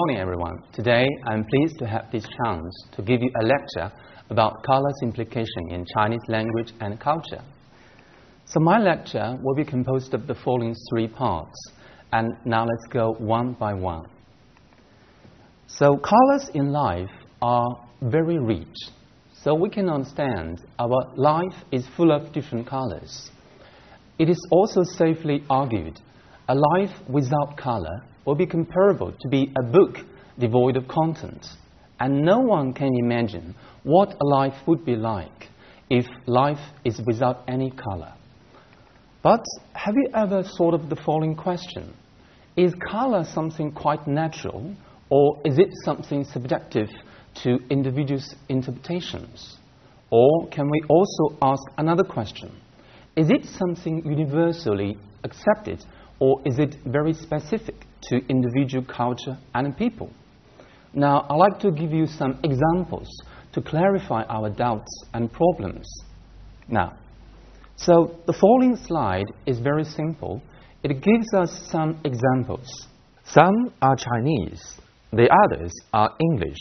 morning, everyone. Today, I'm pleased to have this chance to give you a lecture about color's implication in Chinese language and culture. So my lecture will be composed of the following three parts, and now let's go one by one. So colors in life are very rich, so we can understand our life is full of different colors. It is also safely argued a life without color will be comparable to be a book devoid of content, and no one can imagine what a life would be like if life is without any color. But have you ever thought of the following question? Is color something quite natural, or is it something subjective to individuals' interpretations? Or can we also ask another question? Is it something universally accepted, or is it very specific to individual culture and people? Now, I'd like to give you some examples to clarify our doubts and problems. Now, so the following slide is very simple. It gives us some examples. Some are Chinese, the others are English.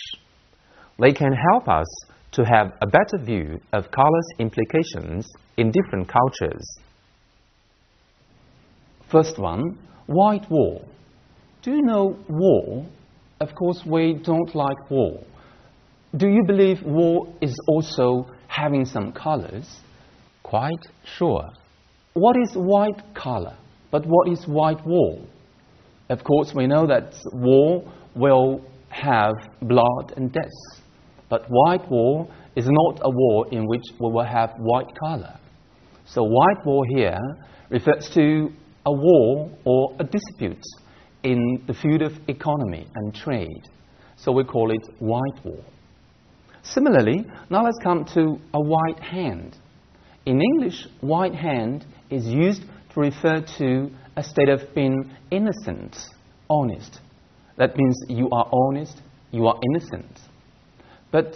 They can help us to have a better view of color's implications in different cultures. First one, white war. Do you know war? Of course, we don't like war. Do you believe war is also having some colors? Quite sure. What is white color? But what is white war? Of course, we know that war will have blood and death. But white war is not a war in which we will have white color. So white war here refers to a war or a dispute in the field of economy and trade. So we call it white war. Similarly, now let's come to a white hand. In English, white hand is used to refer to a state of being innocent, honest. That means you are honest, you are innocent. But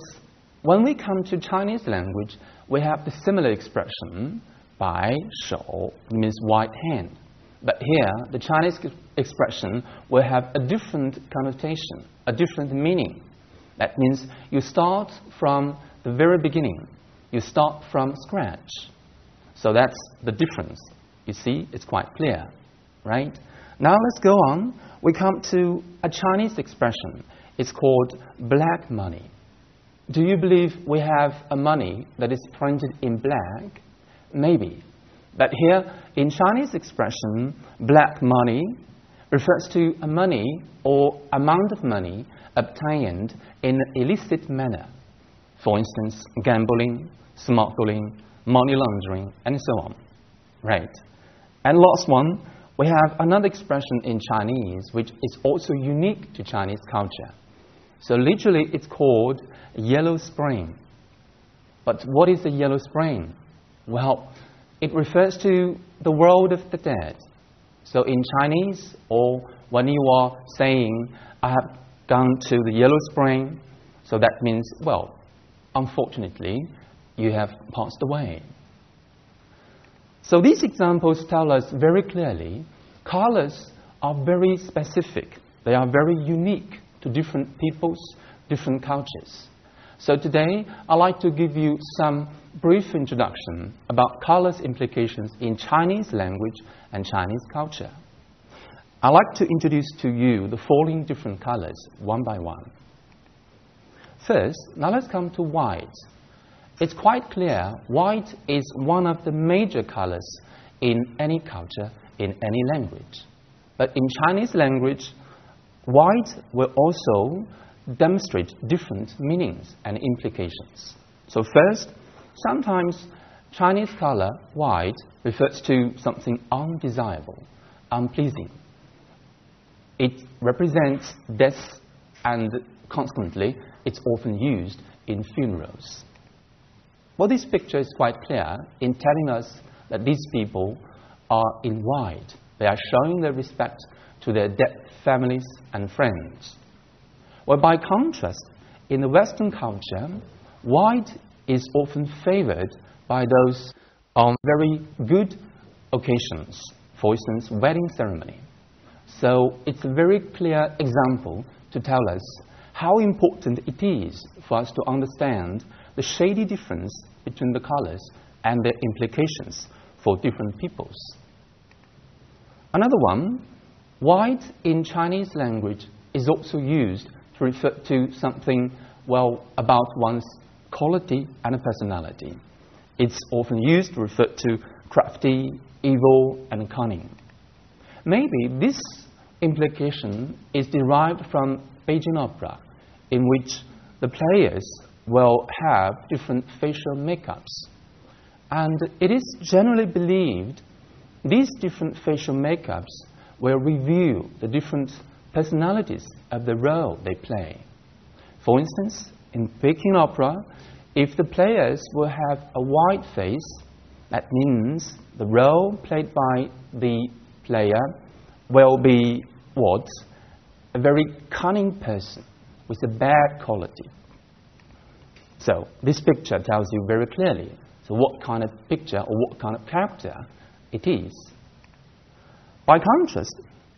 when we come to Chinese language, we have the similar expression, 白手, means white hand. But here, the Chinese expression will have a different connotation, a different meaning. That means you start from the very beginning. You start from scratch. So that's the difference. You see, it's quite clear, right? Now let's go on. We come to a Chinese expression. It's called black money. Do you believe we have a money that is printed in black? Maybe. But here, in Chinese expression, black money refers to a money or amount of money obtained in an illicit manner. For instance, gambling, smuggling, money laundering, and so on. Right. And last one, we have another expression in Chinese which is also unique to Chinese culture. So literally, it's called yellow spring. But what is a yellow spring? Well, it refers to the world of the dead. So in Chinese, or when you are saying, I have gone to the yellow spring, so that means, well, unfortunately, you have passed away. So these examples tell us very clearly, colors are very specific. They are very unique to different peoples, different cultures. So today, I'd like to give you some brief introduction about colors' implications in Chinese language and Chinese culture. I'd like to introduce to you the following different colors, one by one. First, now let's come to white. It's quite clear white is one of the major colors in any culture, in any language. But in Chinese language, white will also demonstrate different meanings and implications. So first, sometimes Chinese color, white, refers to something undesirable, unpleasing. It represents death, and consequently, it's often used in funerals. Well, this picture is quite clear in telling us that these people are in white. They are showing their respect to their dead families and friends. Well, by contrast, in the Western culture, white is often favored by those on very good occasions, for instance, wedding ceremony. So it's a very clear example to to tell us how important it is for us to understand the shady difference between the colors and their implications for different peoples. Another one, white in Chinese language is also used to refer to something, well, about one's quality and personality. It's often used to refer to crafty, evil, and cunning. Maybe this implication is derived from Beijing opera, in which the players will have different facial makeups. And it is generally believed these different facial makeups will reveal the different personalities of the role they play. For instance, in Peking opera, if the players will have a white face, that means the role played by the player will be what? A very cunning person with a bad quality. So this picture tells you very clearly what kind of picture or what kind of character it is. By contrast,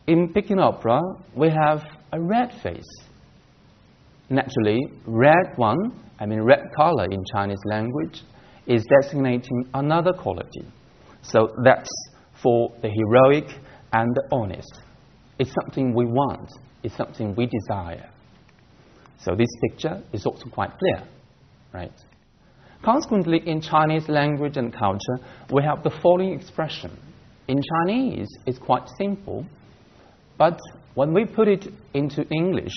in Peking opera, we have a red face. Naturally, red color in Chinese language is designating another quality. So that's for the heroic and the honest. It's something we want. It's something we desire. So this picture is also quite clear, right? Consequently, in Chinese language and culture, we have the following expression. In Chinese, it's quite simple, but when we put it into English,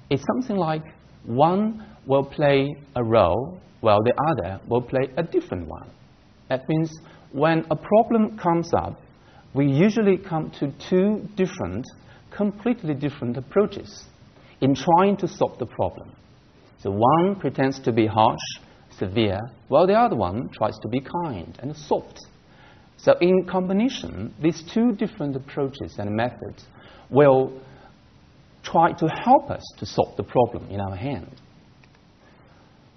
it's something like one will play a role while the other will play a different one. That means when a problem comes up, we usually come to two completely different approaches in trying to solve the problem. So one pretends to be harsh, severe, while the other one tries to be kind and soft. So in combination, these two different approaches and methods will try to help us to solve the problem in our hand.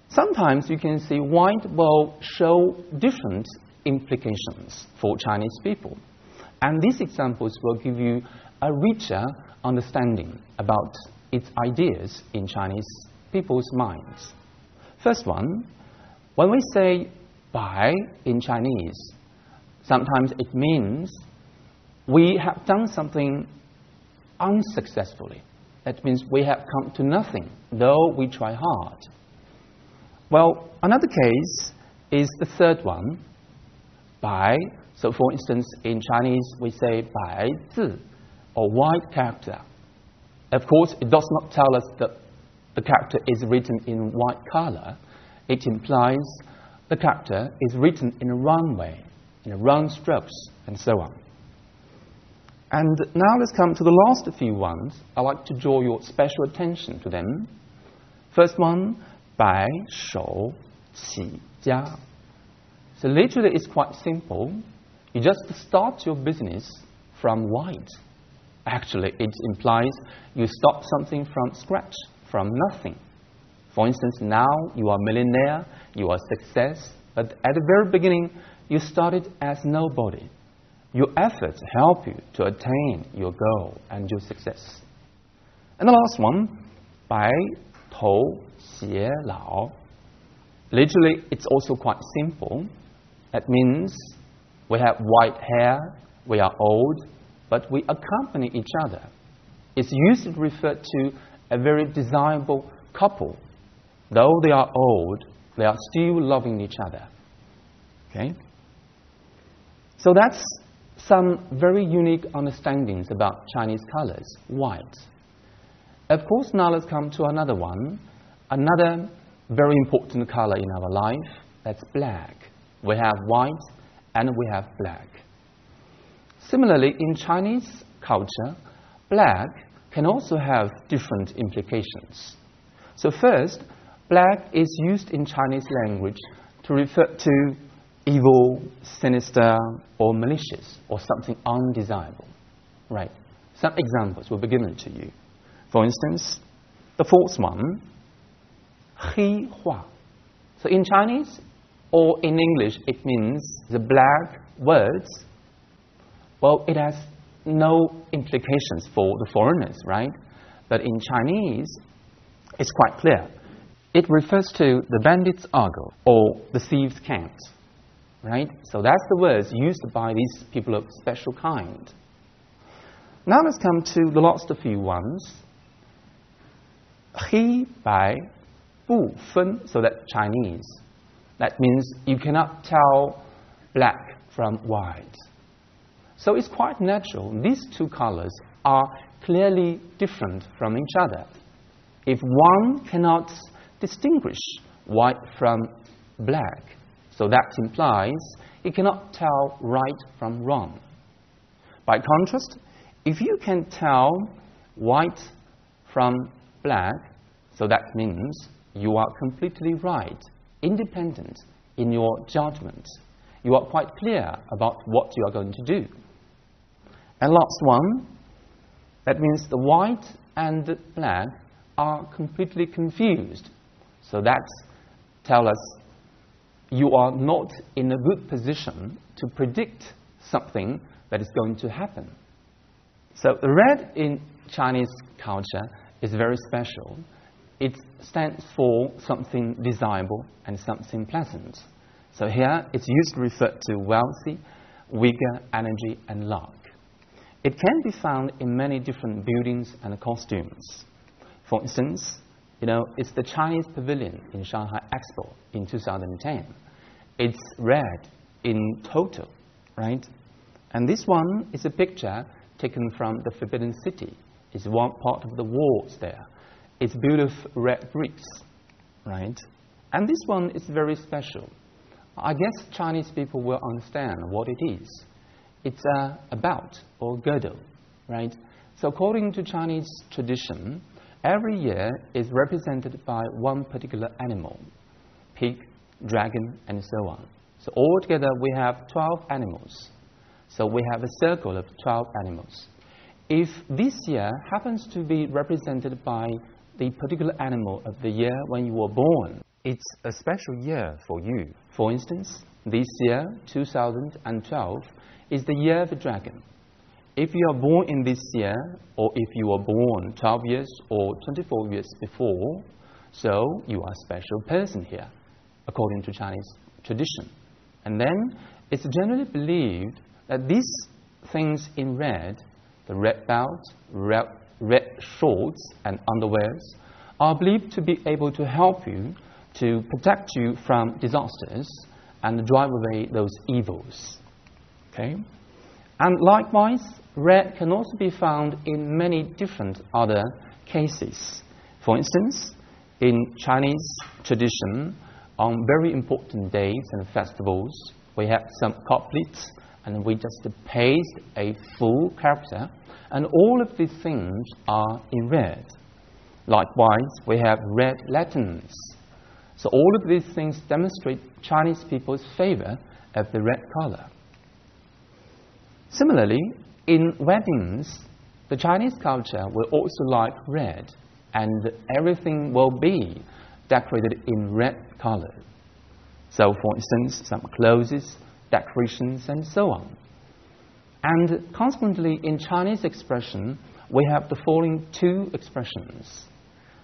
Sometimes you can see white will show different implications for Chinese people. And these examples will give you a richer understanding about its ideas in Chinese people's minds. First one, when we say bai in Chinese, sometimes it means we have done something unsuccessfully. That means we have come to nothing, though we try hard. Well, another case is the third one, bai. So for instance, in Chinese we say bai zi, or white character. Of course, it does not tell us that the character is written in white color. It implies the character is written in a round way, in round strokes, and so on. And now let's come to the last few ones. I'd like to draw your special attention to them. First one, bai shou qi jia. So literally it's quite simple. You just start your business from white. Actually, it implies you start something from scratch, from nothing. For instance, now you are a millionaire, you are a success, but at the very beginning, you started as nobody. Your efforts help you to attain your goal and your success. And the last one, bai tou xie lao. Literally, it's also quite simple. That means we have white hair, we are old, but we accompany each other. It's used to refer to a very desirable couple. Though they are old, they are still loving each other. Okay? So that's some very unique understandings about Chinese colors, white. Of course, now let's come to another one, another very important color in our life, that's black. We have white and we have black. Similarly, in Chinese culture, black can also have different implications. So first, black is used in Chinese language to refer to evil, sinister, or malicious, or something undesirable. Right. Some examples will be given to you. For instance, the fourth one, 黑话. So in Chinese or in English, it means the black words. Well, it has no implications for the foreigners, right? but in Chinese, it's quite clear. It refers to the bandit's argot or the thief's cant, right? So that's the words used by these people of special kind. Now let's come to the last few ones. 黑白不分, so that's Chinese. That means you cannot tell black from white. So it's quite natural. These two colors are clearly different from each other. If one cannot distinguish white from black, so that implies you cannot tell right from wrong. By contrast, if you can tell white from black, so that means you are completely right, independent in your judgment. You are quite clear about what you are going to do. And last one, that means the white and the black are completely confused. So that tells us you are not in a good position to predict something that is going to happen. So the red in Chinese culture is very special. It stands for something desirable and something pleasant. So here it's used to refer to wealthy, vigor, energy, and luck. It can be found in many different buildings and costumes. For instance, it's the Chinese pavilion in Shanghai Expo in 2010. It's red in total, right? And this one is a picture taken from the Forbidden City. It's one part of the walls there. It's built of red bricks, right? And this one is very special. I guess Chinese people will understand what it is. It's a belt or girdle, right? So according to Chinese tradition, every year is represented by one particular animal, pig, dragon, and so on. So altogether we have 12 animals. So we have a circle of 12 animals. If this year happens to be represented by the particular animal of the year when you were born, it's a special year for you. For instance, this year, 2012, is the year of the dragon. If you are born in this year, or if you were born 12 years or 24 years before, so you are a special person here, according to Chinese tradition. And then it's generally believed that these things in red, the red belt, red shorts, and underwears, are believed to be able to help you, to protect you from disasters, and drive away those evils. Okay? And likewise, red can also be found in many different other cases. For instance, in Chinese tradition, on very important days and festivals, we have some couplets, and we just paste a full character, and all of these things are in red. Likewise, we have red lanterns. So all of these things demonstrate Chinese people's favor of the red color. Similarly, in weddings, the Chinese culture will also like red, and everything will be decorated in red color. So, for instance, some clothes, decorations, and so on. And consequently, in Chinese expression, we have the following two expressions.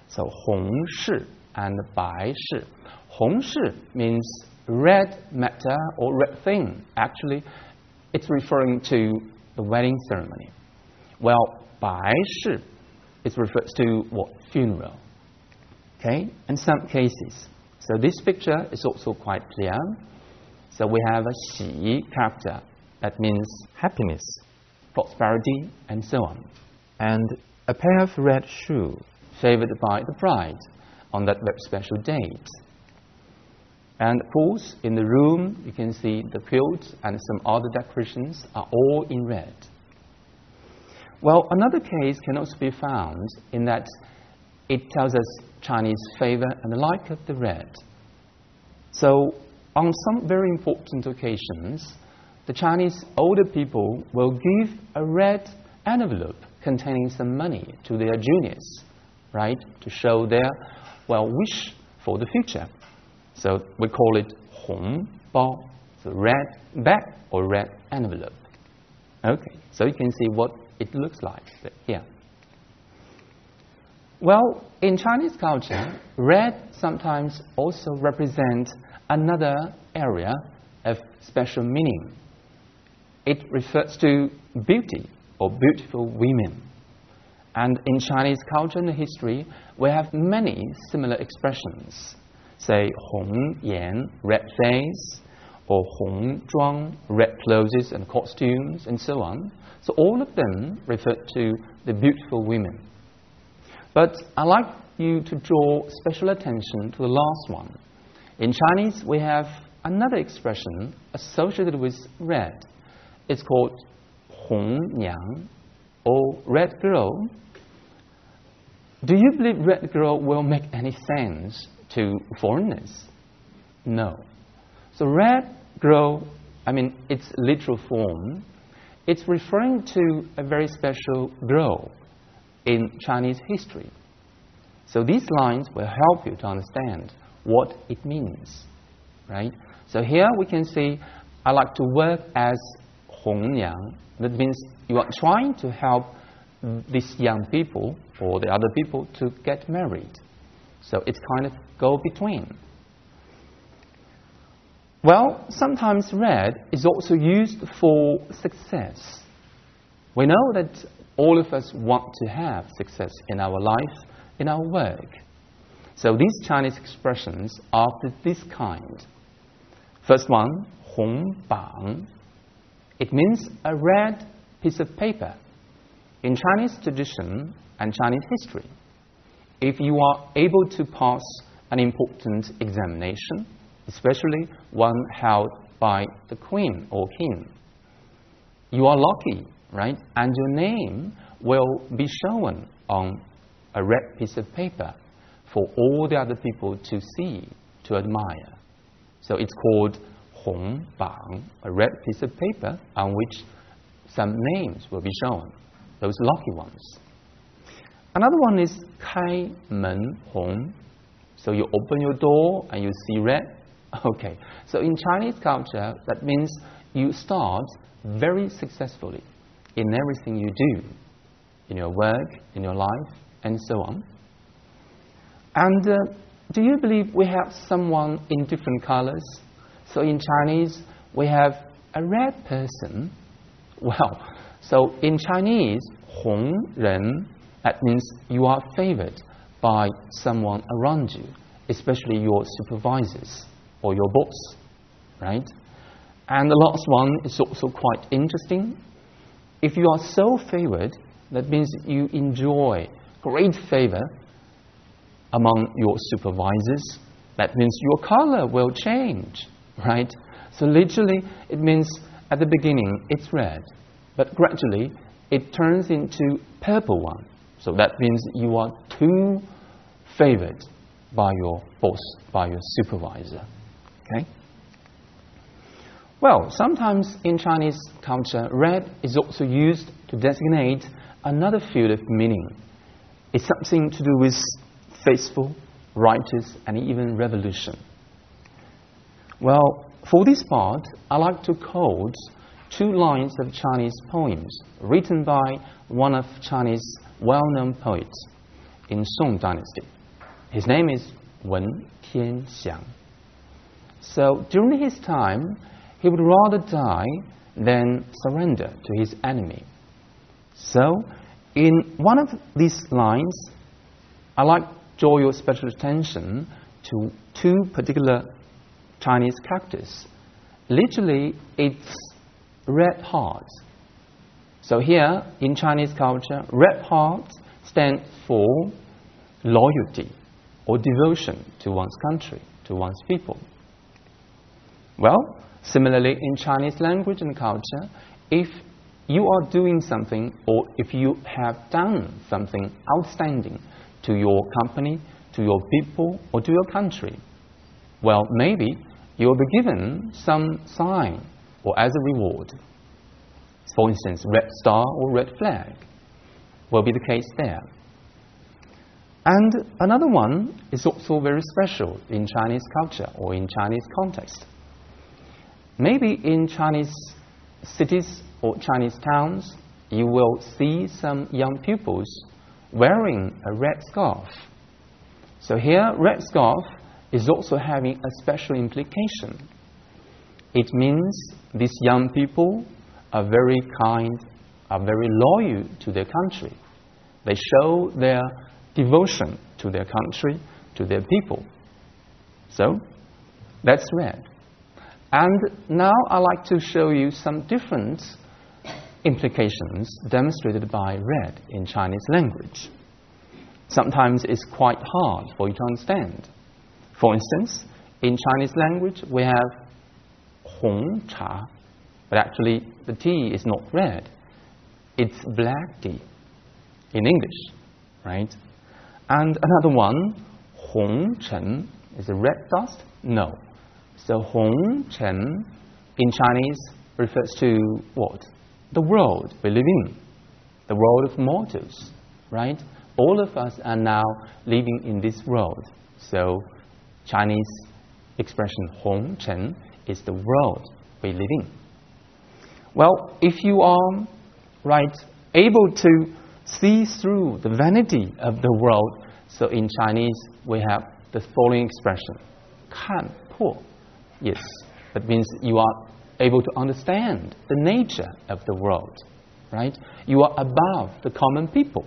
So, 红事 and 白事. 红事 means red matter or red thing. Actually, it's referring to the wedding ceremony. Well, 白事, it refers to what? Funeral. Okay? In some cases. So this picture is also quite clear. So we have a 喜 character. That means happiness, prosperity, and so on. And a pair of red shoes favored by the bride on that very special date. And of course, in the room, you can see the quilts and some other decorations are all in red. Well, another case can also be found in that it tells us Chinese favor and the like of the red. So, on some very important occasions, the Chinese older people will give a red envelope containing some money to their juniors, right, to show their wish for the future. So we call it 红包, the red bag or red envelope. Okay, so you can see what it looks like here. Well, in Chinese culture, red sometimes also represents another area of special meaning. It refers to beauty or beautiful women. And in Chinese culture and history, we have many similar expressions. Say, 红颜, red face, or 红妆, red clothes and costumes, and so on. So all of them refer to the beautiful women. But I'd like you to draw special attention to the last one. In Chinese, we have another expression associated with red. It's called 红娘, or red girl. Do you believe red girl will make any sense to foreigners? No. So red girl, its literal form, it's referring to a very special girl in Chinese history. So these lines will help you to understand what it means, right? So here we can see, I like to work as 红娘. That means you are trying to help these young people or the other people to get married. So it's kind of go between. Well, sometimes red is also used for success. We know that all of us want to have success in our life, in our work. So these Chinese expressions are of this kind. First one, 红榜. It means a red piece of paper. In Chinese tradition and Chinese history, if you are able to pass an important examination, especially one held by the queen or king, you are lucky, right? And your name will be shown on a red piece of paper for all the other people to see, to admire. So it's called 红榜, a red piece of paper on which some names will be shown, those lucky ones. Another one is 开门红. So you open your door and you see red. Okay, so in Chinese culture, that means you start very successfully in everything you do, in your work, in your life, and so on. And do you believe we have someone in different colors? So in Chinese, we have a red person. Well, so in Chinese, 红人, that means you are favored by someone around you, especially your supervisors or your boss, right? And the last one is also quite interesting. If you are so favored, that means you enjoy great favor among your supervisors. That means your color will change, right? So literally, it means at the beginning it's red, but gradually it turns into purple one. So that means you are too favored by your boss, by your supervisor. Okay? Well, sometimes in Chinese culture, red is also used to designate another field of meaning. It's something to do with faithful, righteous, and even revolution. Well, for this part, I like to quote two lines of Chinese poems written by one of Chinese well-known poets in Song Dynasty. His name is Wen Tianxiang. So during his time, he would rather die than surrender to his enemy. So in one of these lines, I like to draw your special attention to two particular Chinese characters. Literally, it's red heart. So here, in Chinese culture, red heart stands for loyalty or devotion to one's country, to one's people. Well, similarly, in Chinese language and culture, if you are doing something or if you have done something outstanding to your company, to your people, or to your country, well, maybe you'll be given some sign or as a reward. For instance, red star or red flag will be the case there. And another one is also very special in Chinese culture or in Chinese context. Maybe in Chinese cities or Chinese towns, you will see some young pupils wearing a red scarf. So here, red scarf is also having a special implication. It means these young people are very kind, are very loyal to their country. They show their devotion to their country, to their people. So, that's red. And now I'd like to show you some different implications demonstrated by red in Chinese language. Sometimes it's quite hard for you to understand. For instance, in Chinese language we have Hong Cha, but actually the tea is not red. It's black tea in English, right? And another one, Hong Chen, is a red dust? No. So Hong Chen in Chinese refers to what? The world we live in, the world of mortals, right? All of us are now living in this world. So Chinese expression Hong Chen is the world we live in. Well, if you are able to see through the vanity of the world, so in Chinese we have the following expression, 看破. Yes, that means you are able to understand the nature of the world, right? You are above the common people.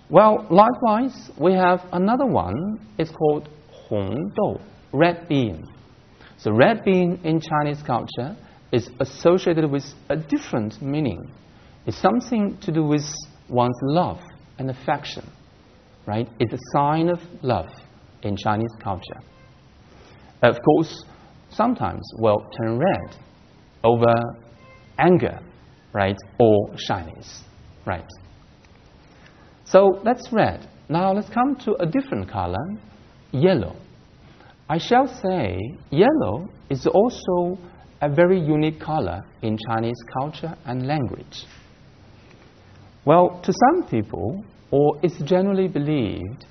Well, likewise, we have another one. It's called 红豆, red bean. So red bean in Chinese culture is associated with a different meaning. It's something to do with one's love and affection, right? It's a sign of love in Chinese culture. Of course, sometimes we'll turn red over anger, right, or shyness, right? So that's red. Now let's come to a different color, yellow. I shall say yellow is also a very unique color in Chinese culture and language. Well, to some people, or it's generally believed,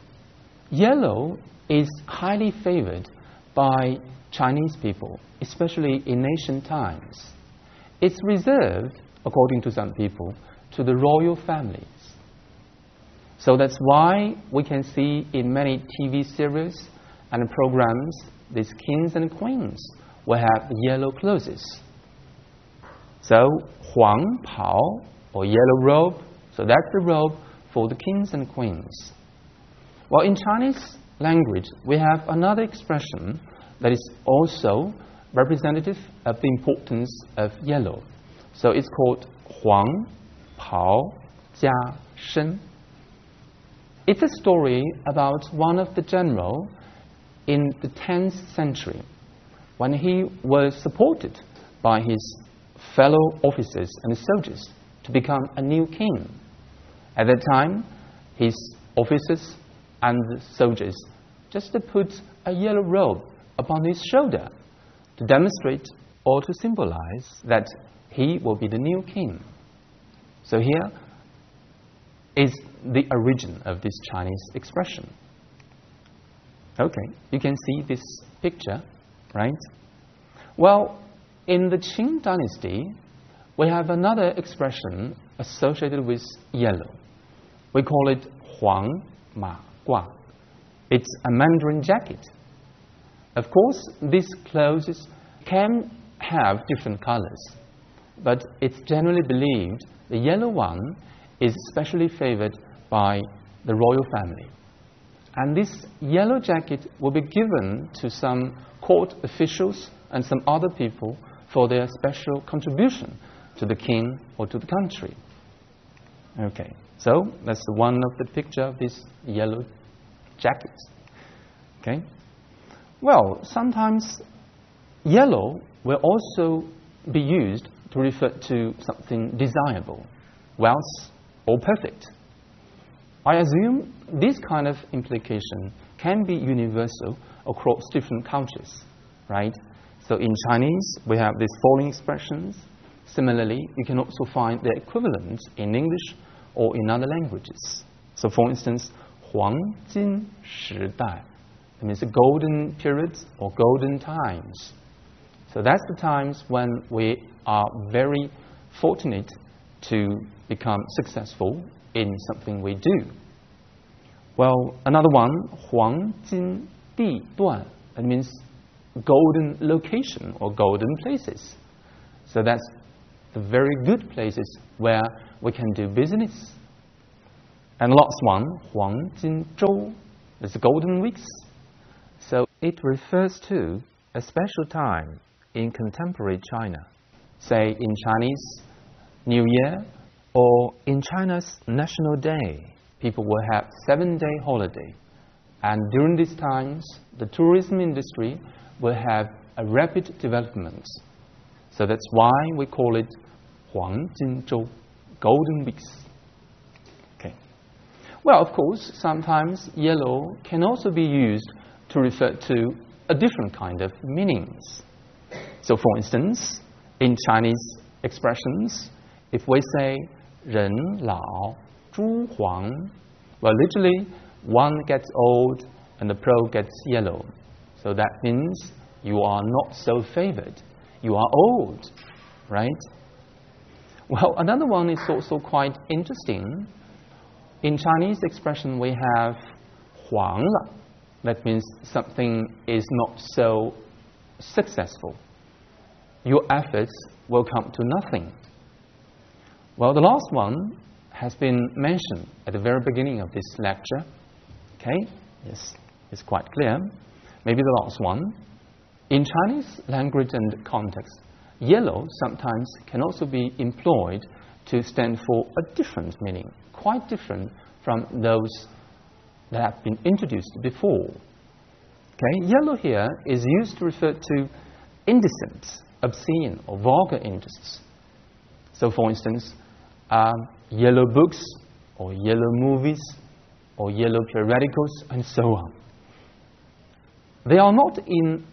yellow is highly favored by Chinese people, especially in ancient times. It's reserved, according to some people, to the royal families. So that's why we can see in many TV series and programs, these kings and queens will have yellow clothes. So, 黄袍, or yellow robe, so that's the robe for the kings and queens. Well, in Chinese language, we have another expression that is also representative of the importance of yellow. So it's called 黄袍加身. It's a story about one of the generals in the 10th century when he was supported by his fellow officers and soldiers to become a new king. At that time, his officers and the soldiers just put a yellow robe upon his shoulder to demonstrate or to symbolize that he will be the new king. So here is the origin of this Chinese expression. Okay, you can see this picture, right? Well, in the Qing dynasty, we have another expression associated with yellow. We call it 黄马褂. It's a Mandarin jacket. Of course, these clothes can have different colors, but it's generally believed the yellow one is especially favored by the royal family. And this yellow jacket will be given to some court officials and some other people for their special contribution to the king or to the country. Okay, so that's one of the picture of this yellow jacket. Okay. Well, sometimes yellow will also be used to refer to something desirable, wealth, or perfect. I assume this kind of implication can be universal across different cultures, right? So in Chinese, we have these following expressions. Similarly, you can also find their equivalents in English or in other languages. So for instance, 黄金时代. It means the golden periods or golden times. So that's the times when we are very fortunate to become successful in something we do. Well, another one, 黄金地段, that means golden location or golden places. So that's the very good places where we can do business. And last one, 黄金周, that's golden weeks. So it refers to a special time in contemporary China, say in Chinese New Year or in China's National Day. People will have 7-day holiday. And during these times, the tourism industry will have a rapid development. So that's why we call it 黄金周, golden weeks. Okay. Well, of course, sometimes yellow can also be used to refer to a different kind of meanings. So for instance, in Chinese expressions, if we say 人老珠黄, well, literally, one gets old and the pro gets yellow. So that means you are not so favored. You are old, right? Well, another one is also quite interesting. In Chinese expression, we have 黄了. That means something is not so successful. Your efforts will come to nothing. Well, the last one has been mentioned at the very beginning of this lecture. Okay? Yes, it's quite clear. Maybe the last one. In Chinese language and context, yellow sometimes can also be employed to stand for a different meaning, quite different from those that have been introduced before. Okay? Yellow here is used to refer to indecent, obscene, or vulgar interests. So, for instance, yellow books, or yellow movies, or yellow periodicals, and so on. They are not in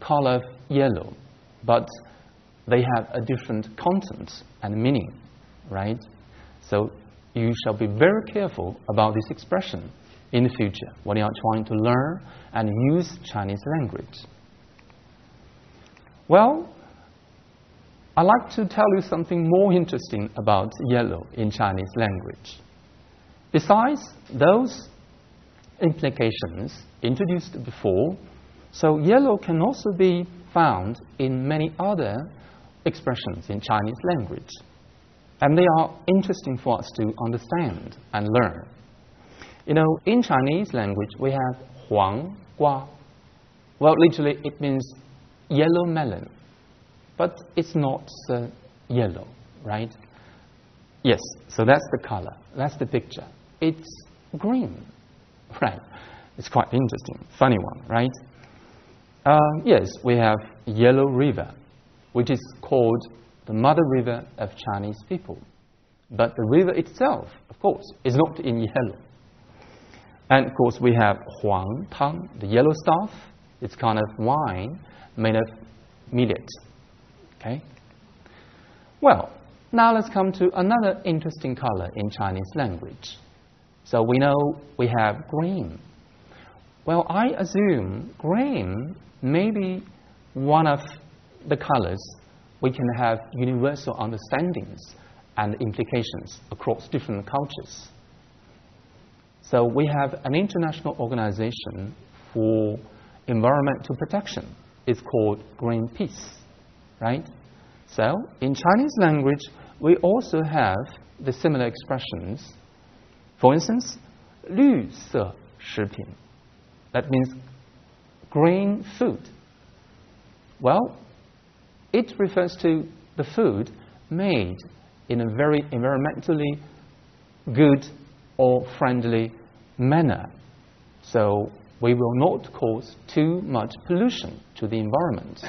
color yellow, but they have a different content and meaning, right? So you shall be very careful about this expression in the future when you are trying to learn and use Chinese language. Well, I'd like to tell you something more interesting about yellow in Chinese language. Besides those implications introduced before, so yellow can also be found in many other expressions in Chinese language. And they are interesting for us to understand and learn. You know, in Chinese language, we have 黄瓜. Well, literally, it means yellow melon. But it's not yellow, right? Yes, so that's the color. That's the picture. It's green, right? It's quite interesting. Funny one, right? Yes, we have Yellow River, which is called the mother river of Chinese people. But the river itself, of course, is not in yellow. And, of course, we have huang tang, the yellow stuff. It's kind of wine made of millet. Okay? Well, now let's come to another interesting color in Chinese language. So we know we have green. Well, I assume green may be one of the colors we can have universal understandings and implications across different cultures. So we have an international organization for environmental protection. It's called Greenpeace, right? So in Chinese language, we also have the similar expressions. For instance, 绿色食品. That means green food. Well, it refers to the food made in a very environmentally good or friendly manner. So we will not cause too much pollution to the environment.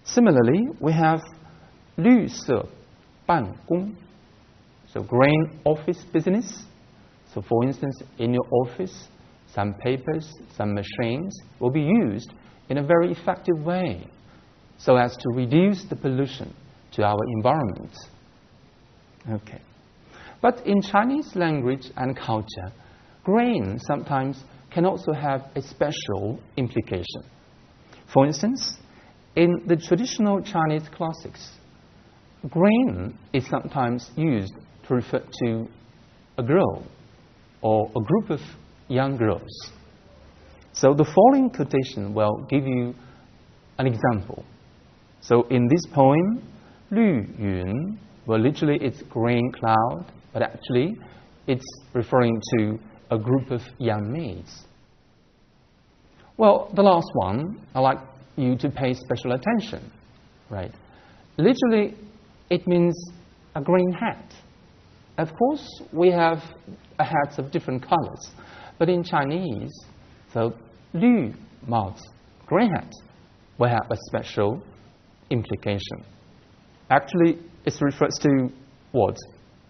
Similarly, we have 绿色办公. So green office business. So for instance, in your office, some papers, some machines will be used in a very effective way so as to reduce the pollution to our environment. Okay. But in Chinese language and culture, green sometimes can also have a special implication. For instance, in the traditional Chinese classics, green is sometimes used to refer to a girl or a group of young girls. So the following quotation will give you an example. So in this poem, 绿云, well, literally it's green cloud, but actually it's referring to a group of young maids. Well, the last one, I'd like you to pay special attention, right? Literally, it means a green hat. Of course, we have hats of different colors, but in Chinese, so 绿帽子, green hat, will have a special implication. Actually, it refers to what?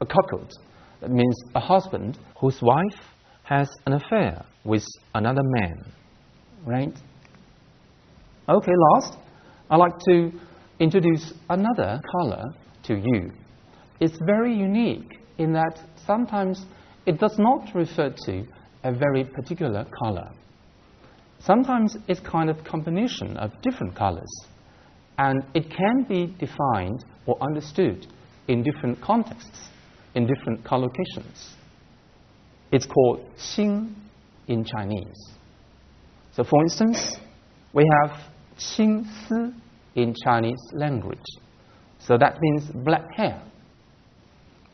A cuckold. That means a husband whose wife has an affair with another man. Right? Okay, last, I'd like to introduce another color to you. It's very unique in that sometimes it does not refer to a very particular color. Sometimes it's kind of combination of different colors, and it can be defined or understood in different contexts, in different collocations. It's called 星 in Chinese. So for instance, we have 青丝 in Chinese language. So that means black hair.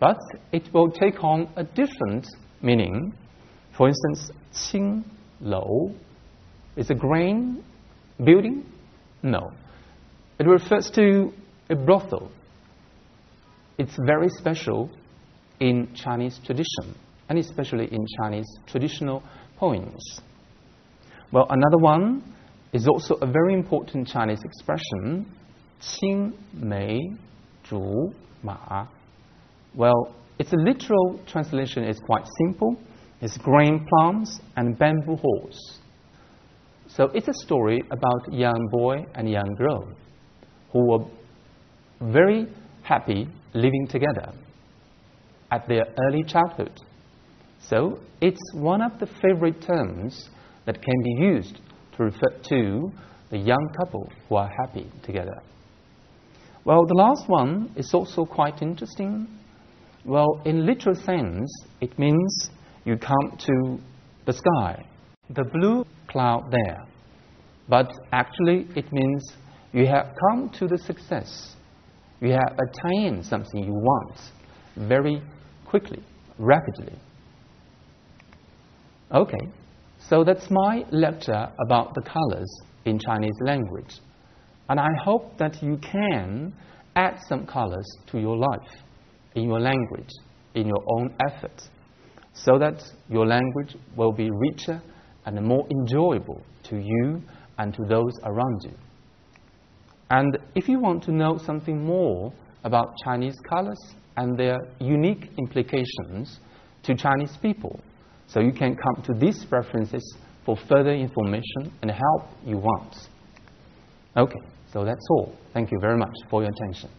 But it will take on a different meaning. For instance, 青楼 is a grain building? No. It refers to a brothel. It's very special in Chinese tradition, and especially in Chinese traditional poems. Well, another one is also a very important Chinese expression, 青梅竹马. Well, its literal translation is quite simple. It's grain plants and bamboo horse. So it's a story about a young boy and a young girl who were very happy living together at their early childhood. So it's one of the favorite terms that can be used to refer to the young couple who are happy together. Well, the last one is also quite interesting. Well, in literal sense, it means you come to the sky, the blue cloud there. But actually, it means you have come to the success. You have attained something you want very quickly, rapidly. Okay, so that's my lecture about the colors in Chinese language. And I hope that you can add some colors to your life, in your language, in your own effort, so that your language will be richer and more enjoyable to you and to those around you. And if you want to know something more about Chinese colors and their unique implications to Chinese people, so you can come to these references for further information and help you want. Okay, so that's all. Thank you very much for your attention.